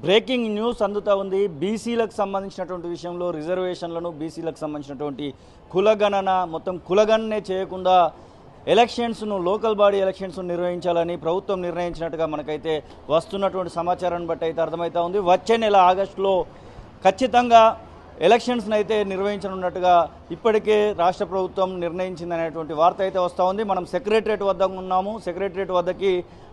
Breaking news అందుతా ఉంది. బీసీలకు సంబంధించినటువంటి విషయంలో రిజర్వేషన్లను బీసీలకు సంబంధించినటువంటి కులగణన మొత్తం కులగణనే చేయకుండా ఎలక్షన్స్ను లోకల్ బాడీ ఎలక్షన్స్ను నిర్వహించాలని ప్రభుత్వం నిర్ణయించినట్టుగా మనకైతే వస్తున్నటువంటి సమాచారాన్ని బట్టి అయితే అర్థమవుతా ఉంది. వచ్చే నెల ఆగస్టులో ఖచ్చితంగా ఎలక్షన్స్ని అయితే నిర్వహించనున్నట్టుగా ఇప్పటికే రాష్ట్ర ప్రభుత్వం నిర్ణయించిందనేటువంటి వార్త అయితే వస్తూ ఉంది. మనం సెక్రటరియట్ వద్ద ఉన్నాము. సెక్రటరియట్ వద్దకి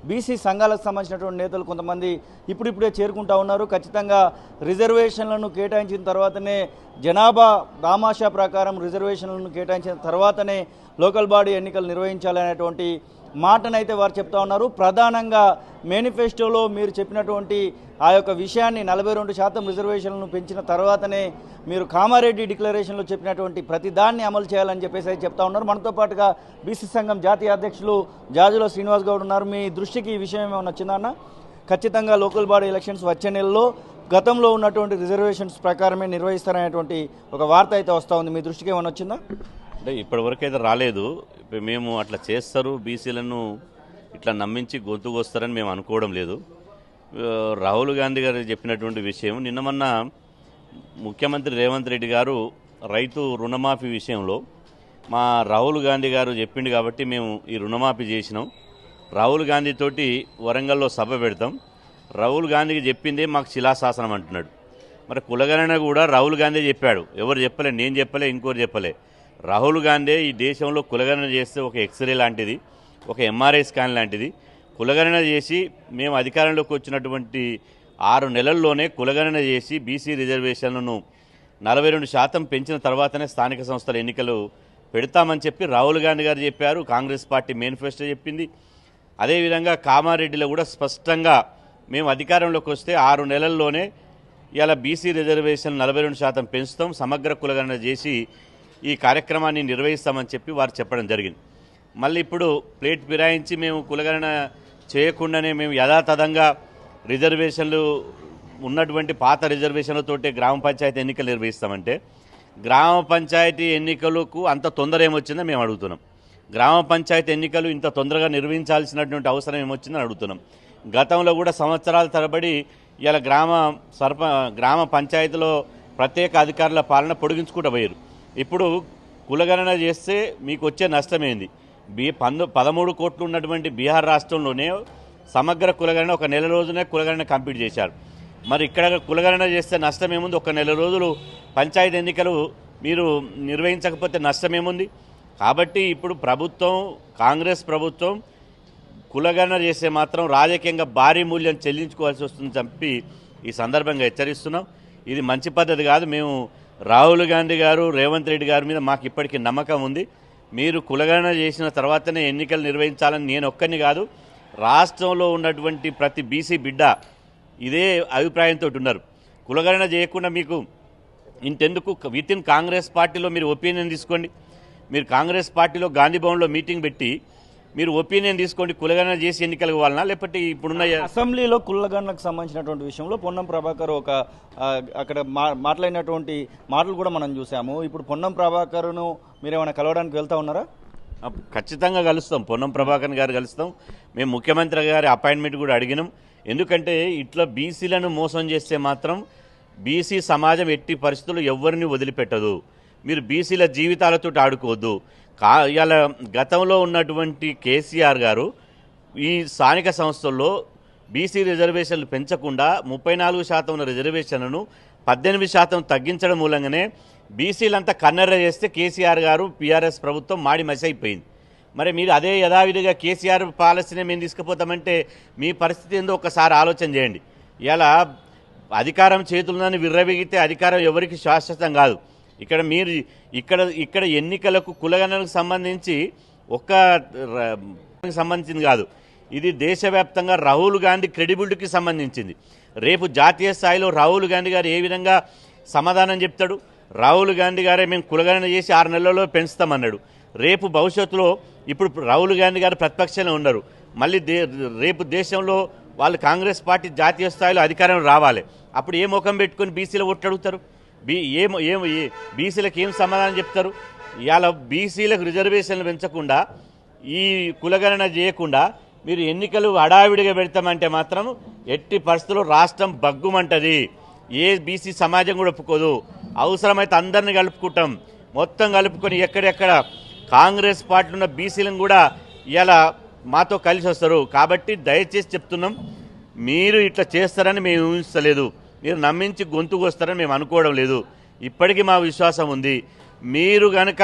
బీసీ సంఘాలకు సంబంధించినటువంటి నేతలు కొంతమంది ఇప్పుడిప్పుడే చేరుకుంటా ఉన్నారు. ఖచ్చితంగా రిజర్వేషన్లను కేటాయించిన తర్వాతనే జనాభా దామాషా ప్రకారం రిజర్వేషన్లను కేటాయించిన తర్వాతనే లోకల్ బాడీ ఎన్నికలు నిర్వహించాలనేటువంటి మాటనైతే వారు చెప్తా ఉన్నారు. ప్రధానంగా మేనిఫెస్టోలో మీరు చెప్పినటువంటి ఆ యొక్క విషయాన్ని 42% రిజర్వేషన్లను పెంచిన తర్వాతనే మీరు కామారెడ్డి డిక్లరేషన్లో చెప్పినటువంటి ప్రతి దాన్ని అమలు చేయాలని చెప్పేసి అయితే చెప్తా ఉన్నారు. మనతో పాటుగా బీసీ సంఘం జాతీయ అధ్యక్షులు జాజుల శ్రీనివాస్ గౌడ్ ఉన్నారు. మీ దృష్టికి ఈ విషయం ఏమైనా వచ్చిందన్న? ఖచ్చితంగా లోకల్ బాడీ ఎలక్షన్స్ వచ్చే నెలలో గతంలో ఉన్నటువంటి రిజర్వేషన్స్ ప్రకారమే నిర్వహిస్తారనేటువంటి ఒక వార్త అయితే వస్తూ ఉంది. మీ దృష్టికి ఏమైనా వచ్చిందా? అంటే ఇప్పటివరకు అయితే రాలేదు. మేము అట్లా చేస్తారు, బీసీలను ఇట్లా నమ్మించి గొంతుకొస్తారని మేము అనుకోవడం లేదు. రాహుల్ గాంధీ గారు చెప్పినటువంటి విషయం నిన్న మొన్న ముఖ్యమంత్రి రేవంత్ రెడ్డి గారు రైతు రుణమాఫీ విషయంలో మా రాహుల్ గాంధీ గారు చెప్పిండు కాబట్టి మేము ఈ రుణమాఫీ చేసినాం. రాహుల్ గాంధీ తోటి వరంగల్లో సభ పెడతాం. రాహుల్ గాంధీకి చెప్పిందే మాకు శిలాశాసనం అంటున్నాడు. మరి కులగణన కూడా రాహుల్ గాంధీ చెప్పాడు. ఎవరు చెప్పలే, నేను చెప్పలే, ఇంకోరు చెప్పలే. రాహుల్ గాంధీ ఈ దేశంలో కులగణన చేస్తే ఒక ఎక్స్రే లాంటిది, ఒక ఎంఆర్ఐ స్కాన్ లాంటిది. కులగణన చేసి మేము అధికారంలోకి వచ్చినటువంటి 6 నెలల్లోనే కులగణన చేసి బీసీ రిజర్వేషన్లను 42% పెంచిన తర్వాతనే స్థానిక సంస్థల ఎన్నికలు పెడతామని చెప్పి రాహుల్ గాంధీ గారు చెప్పారు. కాంగ్రెస్ పార్టీ మేనిఫెస్టో చెప్పింది. అదేవిధంగా కామారెడ్డిలో కూడా స్పష్టంగా మేము అధికారంలోకి వస్తే 6 నెలల్లోనే ఇలా బీసీ రిజర్వేషన్ 42% పెంచుతాం, సమగ్ర కులగణన చేసి ఈ కార్యక్రమాన్ని నిర్వహిస్తామని చెప్పి వారు చెప్పడం జరిగింది. మళ్ళీ ఇప్పుడు ప్లేట్ ఫిరాయించి మేము కులగణన చేయకుండానే మేము యథాతథంగా రిజర్వేషన్లు ఉన్నటువంటి పాత రిజర్వేషన్లతోటే గ్రామ పంచాయతీ ఎన్నికలు నిర్వహిస్తామంటే గ్రామ పంచాయతీ ఎన్నికలకు అంత తొందర ఏమొచ్చిందో మేము అడుగుతున్నాం. గ్రామ పంచాయతీ ఎన్నికలు ఇంత తొందరగా నిర్వహించాల్సినటువంటి అవసరం ఏమొచ్చిందని అడుగుతున్నాం. గతంలో కూడా సంవత్సరాల తరబడి ఇలా గ్రామ పంచాయతీలో ప్రత్యేక అధికారుల పాలన పొడిగించుకుంటూ పోయారు. ఇప్పుడు కులగణన చేస్తే మీకు వచ్చే నష్టమేంది? 13 కోట్లు ఉన్నటువంటి బీహార్ రాష్ట్రంలోనే సమగ్ర కులగణన ఒక నెల రోజునే కులగణన కంప్లీట్ చేశారు. మరి ఇక్కడ కులగణన చేస్తే నష్టమేముంది? ఒక నెల రోజులు పంచాయతీ ఎన్నికలు మీరు నిర్వహించకపోతే నష్టమేముంది? కాబట్టి ఇప్పుడు ప్రభుత్వం, కాంగ్రెస్ ప్రభుత్వం కులగణన చేస్తే మాత్రం రాజకీయంగా భారీ మూల్యం చెల్లించుకోవాల్సి వస్తుందని చెప్పి ఈ సందర్భంగా హెచ్చరిస్తున్నాం. ఇది మంచి పద్ధతి కాదు. మేము రాహుల్ గాంధీ గారు, రేవంత్ రెడ్డి గారి మీద మాకు ఇప్పటికీ నమ్మకం ఉంది. మీరు కులగణన చేసిన తర్వాతనే ఎన్నికలు నిర్వహించాలని నేను ఒక్కరిని కాదు, రాష్ట్రంలో ఉన్నటువంటి ప్రతి బీసీ బిడ్డ ఇదే అభిప్రాయంతో ఉన్నారు. కులగణన చేయకుండా మీకు ఇంతెందుకు, విత్ ఇన్ కాంగ్రెస్ పార్టీలో మీరు ఒపీనియన్ తీసుకోండి. మీరు కాంగ్రెస్ పార్టీలో గాంధీ భవన్లో మీటింగ్ పెట్టి మీరు ఒపీనియన్ తీసుకోండి. కులగణన చేసి ఎన్నికలు కావాలన్నా లేకపోతే ఇప్పుడున్న అసెంబ్లీలో కులగణనకు సంబంధించినటువంటి విషయంలో పొన్నం ప్రభాకర్ అక్కడ మాట్లాడినటువంటి మాటలు కూడా మనం చూసాము. ఇప్పుడు పొన్నం ప్రభాకర్ను మీరేమైనా కలవడానికి వెళ్తా ఉన్నారా? ఖచ్చితంగా కలుస్తాం. పొన్నం ప్రభాకర్ గారు కలుస్తాం. మేము ముఖ్యమంత్రి గారి అపాయింట్మెంట్ కూడా అడిగినాం. ఎందుకంటే ఇట్లా బీసీలను మోసం చేస్తే మాత్రం బీసీ సమాజం ఎట్టి పరిస్థితుల్లో ఎవరిని వదిలిపెట్టదు. మీరు బీసీల జీవితాలతో ఆడుకోవద్దు. ఇవాళ గతంలో ఉన్నటువంటి కేసీఆర్ గారు ఈ స్థానిక సంస్థల్లో బీసీ రిజర్వేషన్లు పెంచకుండా 34% ఉన్న రిజర్వేషన్లను 18% తగ్గించడం మూలంగానే బీసీలంతా కన్నెర్ర చేస్తే కేసీఆర్ గారు, పీఆర్ఎస్ ప్రభుత్వం మాడి మసి అయిపోయింది. మరి మీరు అదే యథావిధిగా కేసీఆర్ పాలసీని మేము తీసుకుపోతామంటే మీ పరిస్థితి ఏందో ఒకసారి ఆలోచన చేయండి. ఇలా అధికారం చేతులని విర్రవీగితే అధికారం ఎవరికి శాశ్వతం కాదు. ఇక్కడ మీరు ఇక్కడ ఎన్నికలకు కులగణనకు సంబంధించి సంబంధించింది కాదు, ఇది దేశవ్యాప్తంగా రాహుల్ గాంధీ క్రెడిబిలిటీకి సంబంధించింది. రేపు జాతీయ స్థాయిలో రాహుల్ గాంధీ గారు ఏ విధంగా సమాధానం చెప్తాడు? రాహుల్ గాంధీ గారే మేము కులగణన చేసి 6 నెలల్లో పెంచుతామన్నాడు. రేపు భవిష్యత్తులో ఇప్పుడు రాహుల్ గాంధీ గారు ప్రతిపక్షంలో ఉన్నారు. మళ్ళీ రేపు దేశంలో వాళ్ళు కాంగ్రెస్ పార్టీ జాతీయ స్థాయిలో అధికారం రావాలి. అప్పుడు ఏ ముఖం పెట్టుకొని బీసీలో ఓట్లు అడుగుతారు? బీసీలకు ఏం సమాధానం చెప్తారు? ఇవాళ బీసీలకు రిజర్వేషన్లు పెంచకుండా ఈ కులగణన చేయకుండా మీరు ఎన్నికలు హడావిడిగా పెడతామంటే మాత్రం ఎట్టి పరిస్థితుల్లో రాష్ట్రం బగ్గుమంటది. ఏ బీసీ సమాజం కూడా ఒప్పుకోదు. అవసరమైతే అందరిని కలుపుకుంటాం, మొత్తం కలుపుకొని ఎక్కడెక్కడ కాంగ్రెస్ పార్టీలో ఉన్న బీసీలను కూడా ఇలా మాతో కలిసి వస్తారు. కాబట్టి దయచేసి చెప్తున్నాం, మీరు ఇట్లా చేస్తారని మేము ఊహించలేదు, మీరు నమ్మించి గొంతుకు వస్తారని మేము అనుకోవడం లేదు. ఇప్పటికీ మా విశ్వాసం ఉంది. మీరు కనుక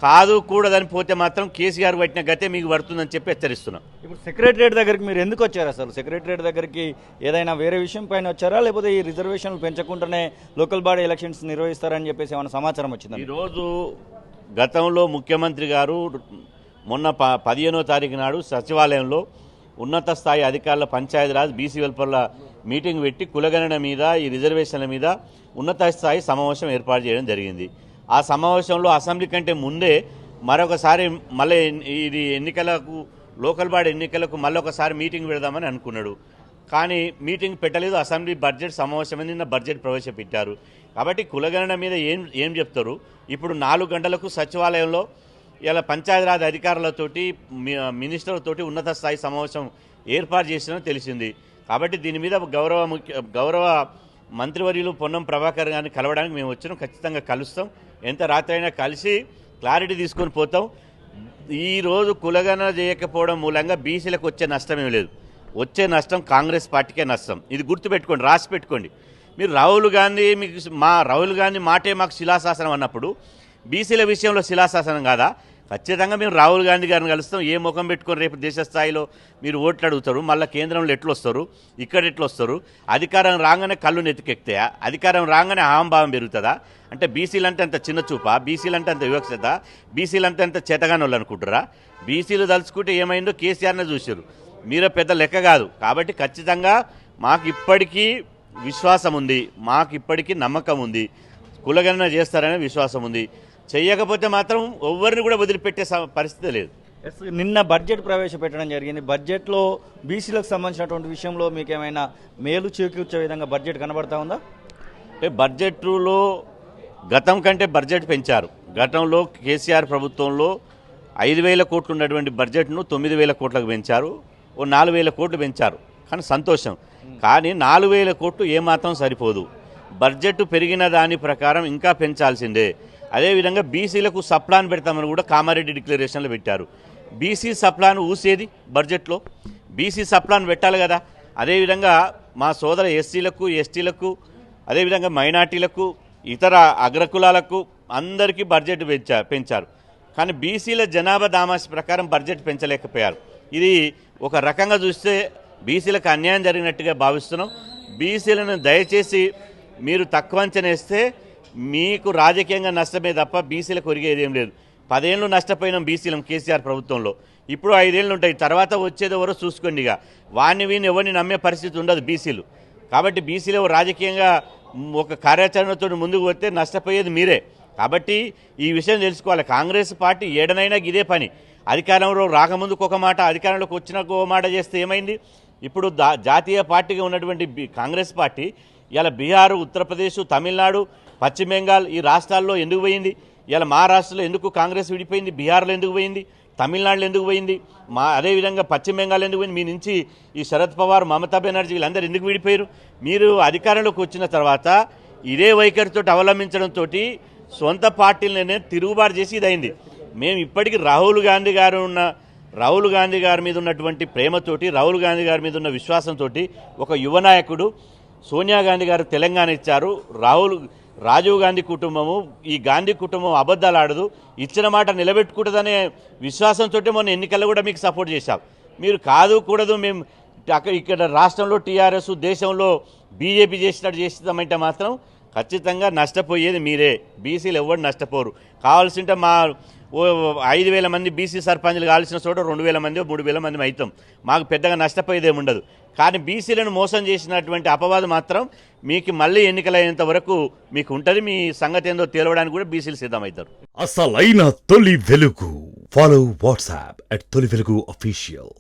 కాదు కూడదని పోతే మాత్రం కేసీఆర్ పట్టిన గతే మీకు పడుతుందని చెప్పి హెచ్చరిస్తున్నాం. ఇప్పుడు సెక్రటరియట్ దగ్గరికి మీరు ఎందుకు వచ్చారు? అసలు సెక్రటరియట్ దగ్గరికి ఏదైనా వేరే విషయం పైన వచ్చారా, లేకపోతే ఈ రిజర్వేషన్లు పెంచకుండానే లోకల్ బాడీ ఎలక్షన్స్ నిర్వహిస్తారని చెప్పేసి ఏమైనా సమాచారం వచ్చిందా? ఈరోజు గతంలో ముఖ్యమంత్రి గారు మొన్న 15వ తారీఖు నాడు సచివాలయంలో ఉన్నత స్థాయి అధికారుల పంచాయతీరాజ్ బీసీ వెల్ఫేర్ల మీటింగ్ పెట్టి కులగణన మీద, ఈ రిజర్వేషన్ల మీద ఉన్నత స్థాయి సమావేశం ఏర్పాటు చేయడం జరిగింది. ఆ సమావేశంలో అసెంబ్లీ కంటే ముందే మరొకసారి మళ్ళీ ఇది ఎన్నికలకు, లోకల్ బాడీ ఎన్నికలకు మళ్ళొకసారి మీటింగ్ పెడదామని అనుకున్నాడు. కానీ మీటింగ్ పెట్టలేదు. అసెంబ్లీ బడ్జెట్ సమావేశం నిన్న బడ్జెట్ ప్రవేశపెట్టారు. కాబట్టి కులగణన మీద ఏం చెప్తారు? ఇప్పుడు 4 గంటలకు సచివాలయంలో ఇలా పంచాయతీరాజ్ అధికారులతోటి, మినిస్టర్లతోటి ఉన్నత స్థాయి సమావేశం ఏర్పాటు చేసినని తెలిసింది. కాబట్టి దీని మీద గౌరవ మంత్రివర్యులు పొన్నం ప్రభాకర్ గారిని కలవడానికి మేము వచ్చినాం. ఖచ్చితంగా కలుస్తాం. ఎంత రాత్రి అయినా కలిసి క్లారిటీ తీసుకొని పోతాం. ఈరోజు కులగణన చేయకపోవడం మూలంగా బీసీలకు వచ్చే నష్టమేం లేదు. వచ్చే నష్టం కాంగ్రెస్ పార్టీకే నష్టం. ఇది గుర్తుపెట్టుకోండి, రాసి పెట్టుకోండి. మీరు రాహుల్ గాంధీ మాటే మాకు శిలాశాసనం అన్నప్పుడు బీసీల విషయంలో శిలాశాసనం కాదా? ఖచ్చితంగా మేము రాహుల్ గాంధీ గారిని కలుస్తాం. ఏ ముఖం పెట్టుకొని రేపు దేశ స్థాయిలో మీరు ఓట్లు అడుగుతారు, మళ్ళీ కేంద్రంలో ఎట్లొస్తారు, ఇక్కడ ఎట్లొస్తారు? అధికారం రాగానే కళ్ళు నెత్తికెక్తాయా? అధికారం రాగానే అహంభావం పెరుగుతుందా? అంటే బీసీలంటే అంత చిన్న చూప, బీసీలంటే అంత వివక్షత, బీసీలంటే అంత చేతగాని వాళ్ళు అనుకుంటారా? బీసీలు తలుచుకుంటే ఏమైందో కేసీఆర్నే చూసారు. మీరే పెద్ద లెక్క కాదు. కాబట్టి ఖచ్చితంగా మాకు ఇప్పటికీ విశ్వాసం ఉంది, మాకు ఇప్పటికీ నమ్మకం ఉంది. కులగణన చేస్తారనే విశ్వాసం ఉంది. చెయ్యకపోతే మాత్రం ఎవరిని కూడా వదిలిపెట్టే పరిస్థితి లేదు. నిన్న బడ్జెట్ ప్రవేశపెట్టడం జరిగింది. బడ్జెట్లో బీసీలకు సంబంధించినటువంటి విషయంలో మీకు ఏమైనా మేలు చేకూర్చే విధంగా బడ్జెట్ కనబడతా ఉందా? అంటే బడ్జెట్లో గతం కంటే బడ్జెట్ పెంచారు. గతంలో కేసీఆర్ ప్రభుత్వంలో 5,000 కోట్లు ఉన్నటువంటి బడ్జెట్ను 9,000 కోట్లకు పెంచారు. ఓ 4,000 కోట్లు పెంచారు. కానీ సంతోషం. కానీ 4,000 కోట్లు ఏమాత్రం సరిపోదు. బడ్జెట్ పెరిగిన దాని ప్రకారం ఇంకా పెంచాల్సిందే. అదేవిధంగా బీసీలకు సప్లాన్ పెడతామని కూడా కామారెడ్డి డిక్లరేషన్లో పెట్టారు. బీసీ సప్లాన్ ఊసేది బడ్జెట్లో, బీసీ సప్లాన్ పెట్టాలి కదా. అదేవిధంగా మా సోదర ఎస్సీలకు, ఎస్టీలకు, అదేవిధంగా మైనార్టీలకు, ఇతర అగ్రకులాలకు అందరికీ బడ్జెట్ పెంచారు. కానీ బీసీల జనాభా దామాష ప్రకారం బడ్జెట్ పెంచలేకపోయారు. ఇది ఒక రకంగా చూస్తే బీసీలకు అన్యాయం జరిగినట్టుగా భావిస్తున్నాం. బీసీలను దయచేసి మీరు తక్కువ అంచనేస్తే మీకు రాజకీయంగా నష్టమే తప్ప బీసీలకు ఒరిగేది ఏం లేదు. 10 ఏళ్ళు నష్టపోయినాం బీసీలం కేసీఆర్ ప్రభుత్వంలో. ఇప్పుడు 5 ఏళ్ళు ఉంటాయి. తర్వాత వచ్చేది ఎవరో చూసుకోండి. ఇక వీని ఎవరిని నమ్మే పరిస్థితి ఉండదు బీసీలు. కాబట్టి బీసీలు రాజకీయంగా ఒక కార్యాచరణతో ముందుకు వస్తే నష్టపోయేది మీరే. కాబట్టి ఈ విషయం తెలుసుకోవాలి. కాంగ్రెస్ పార్టీ ఏడనైనా ఇదే పని. అధికారంలో రాకముందుకు ఒక మాట, అధికారంలోకి వచ్చినాక ఒక మాట చేస్తే ఏమైంది? ఇప్పుడు జాతీయ పార్టీగా ఉన్నటువంటి కాంగ్రెస్ పార్టీ ఇలా బీహార్, ఉత్తరప్రదేశ్, తమిళనాడు, పశ్చిమ బెంగాల్ ఈ రాష్ట్రాల్లో ఎందుకు పోయింది? ఇలా మహారాష్ట్రలో ఎందుకు కాంగ్రెస్ విడిపోయింది? బీహార్లో ఎందుకు పోయింది? తమిళనాడులో ఎందుకు పోయింది? అదేవిధంగా పశ్చిమ బెంగాల్ ఎందుకు పోయింది? మీ నుంచి ఈ శరద్ పవార్, మమతా బెనర్జీ వీళ్ళందరూ ఎందుకు విడిపోయారు? మీరు అధికారంలోకి వచ్చిన తర్వాత ఇదే వైఖరితో అవలంబించడంతో సొంత పార్టీలనే తిరుగుబాటు చేసి ఇదైంది. మేము ఇప్పటికీ రాహుల్ గాంధీ గారి మీద ఉన్నటువంటి ప్రేమతోటి, రాహుల్ గాంధీ గారి మీద ఉన్న విశ్వాసంతో ఒక యువ నాయకుడు సోనియా గాంధీ గారు తెలంగాణ ఇచ్చారు. రాజీవ్ గాంధీ కుటుంబము, ఈ గాంధీ కుటుంబం అబద్ధాలు ఆడదు, ఇచ్చిన మాట నిలబెట్టుకుంటుందనే విశ్వాసంతో మొన్న ఎన్నికల్లో కూడా మీకు సపోర్ట్ చేశాం. మీరు కాదు కూడదు మేము ఇక్కడ రాష్ట్రంలో టీఆర్ఎస్, దేశంలో బీజేపీ చేస్తామంటే మాత్రం ఖచ్చితంగా నష్టపోయేది మీరే. బీసీలు ఎవరు నష్టపోరు. కావాల్సింటే మా 5,000 మంది బీసీ సర్పంచ్లు కావాల్సిన చోట 2,000 మంది 3,000 మంది అవుతాం. మాకు పెద్దగా నష్టపోయేదేమి ఉండదు. కానీ బీసీలను మోసం చేసినటువంటి అపవాదం మాత్రం మీకు మళ్ళీ ఎన్నికలైనంత వరకు మీకు ఉంటుంది. మీ సంగతి ఏందో తేలవడానికి కూడా బీసీలు సిద్ధమవుతారు. అసలైన తొలి వెలుగు. ఫాలో వాట్సాప్ @తొలి వెలుగు అఫీషియల్.